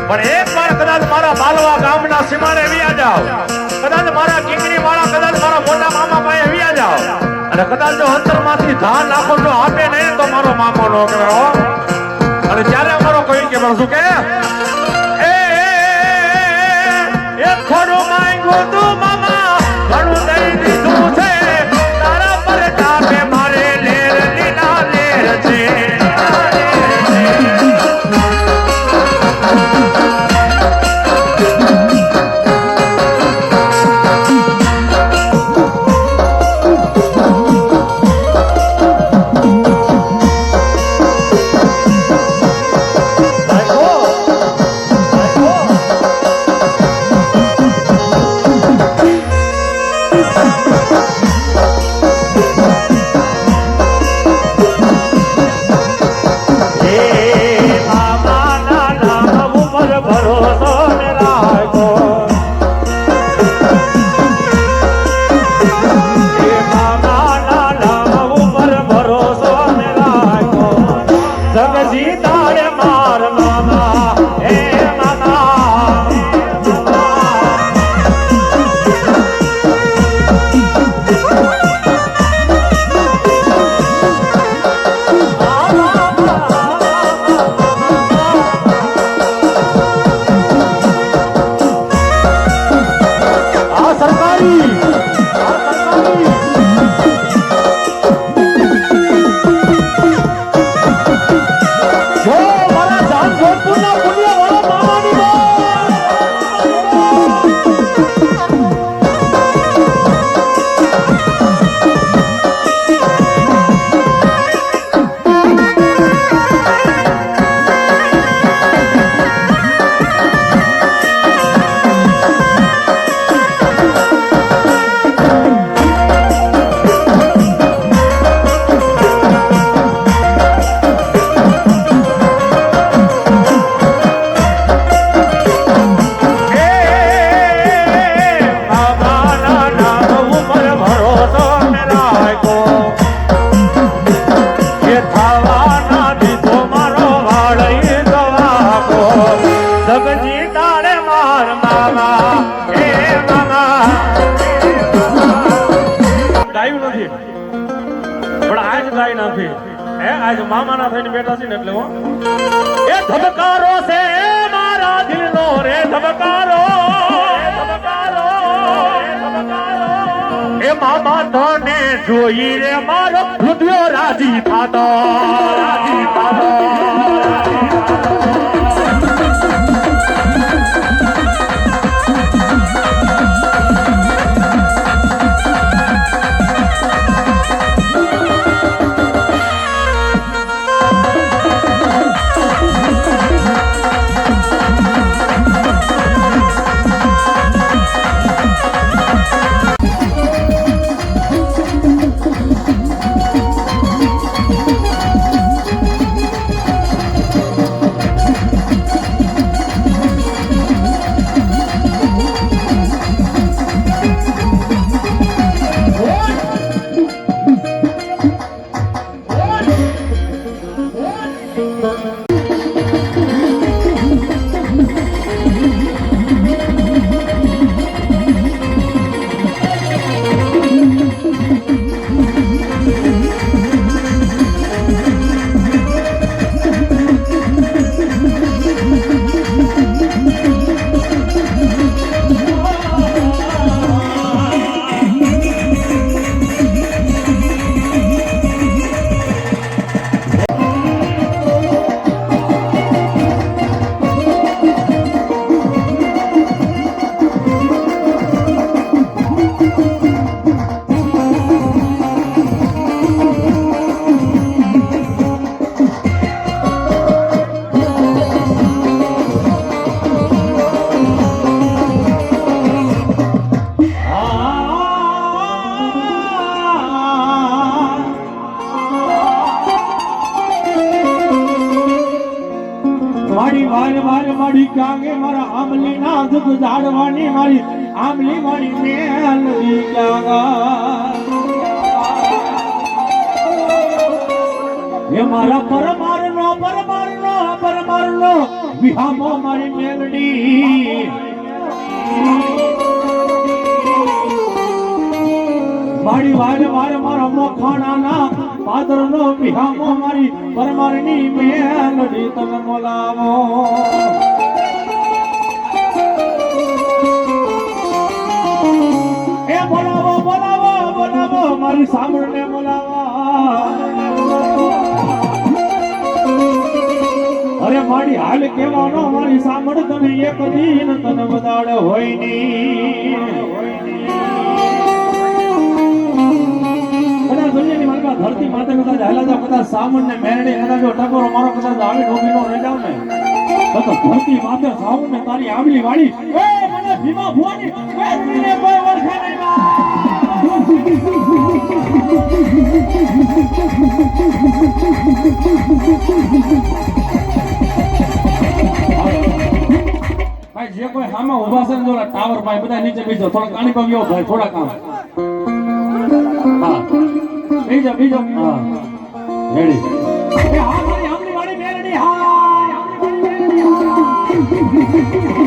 પણ એક વાર કદાચ મારા બાલવા ગામના સીમાડે વ્યા જાવ, કદાચ મારા કીકડી વાળા, કદાચ મારા મોટા મામા પાસે વ્યા જાવ અને કદાચ જો અંતરમાંથી ધાન નાખો જો આપે નહીં તો મારો મામો નો કરે હો. અને ત્યારે અમારો કોઈ કે શું કે એ ખોડું માંગ્યું તું મામા ઘણું દઈ દીધું છે, તારા પર ટાપે મારે લેર લીલા લેર છે. મામાના થઈને બેઠા છે ને એટલે એ ધબકારો છે મારા દિલનો રે ધબકારો, એ મામા તને જોઈ રે મારો હૃદય રાજી થાતો, રાજી થાતો. મારી કાંગે મારા આમલી ના દુખ ઝાડવાની મારી આમલી મારી મેલડી કાંગા એ મારા પરમારનો વિહામો મારી મેલડી મારી વારે વારે મારા મોખાણાના પાદરનો વિહામો મારી પરમારની મેલડી તમે બોલાવો એ બોલાવો બોલાવો બોલાવો મારી સાંભળને બોલાવા અરે મારી હાલ કેવાનો મારી સાંભળ તને એક દિન તને બદાડ હોય ની કદાચ દુનિયાની મારી પાસે ધરતી માથે કદાચ હાલા જાવ કદાચ સામણ ને મેરડી કદાચ જો ટકોરો મારો કદાચ આવી ડોબીનો રહી જાવ ને તો ધરતી માથે સામણ ને તારી આંબલી વાળી એ મને ભીમા ભુવાની એ તને કોઈ વરખે નહીં ભાઈ જે કોઈ હામાં ઉભા છે ને ઓલા ટાવર ભાઈ બધા નીચે બેસો થોડા કાણી પવ્યો ભાઈ થોડા કામ હા બીજો હા રેડી એ હા મારી આમની વાળી મેલડી હા આમની વાળી મેલડી હા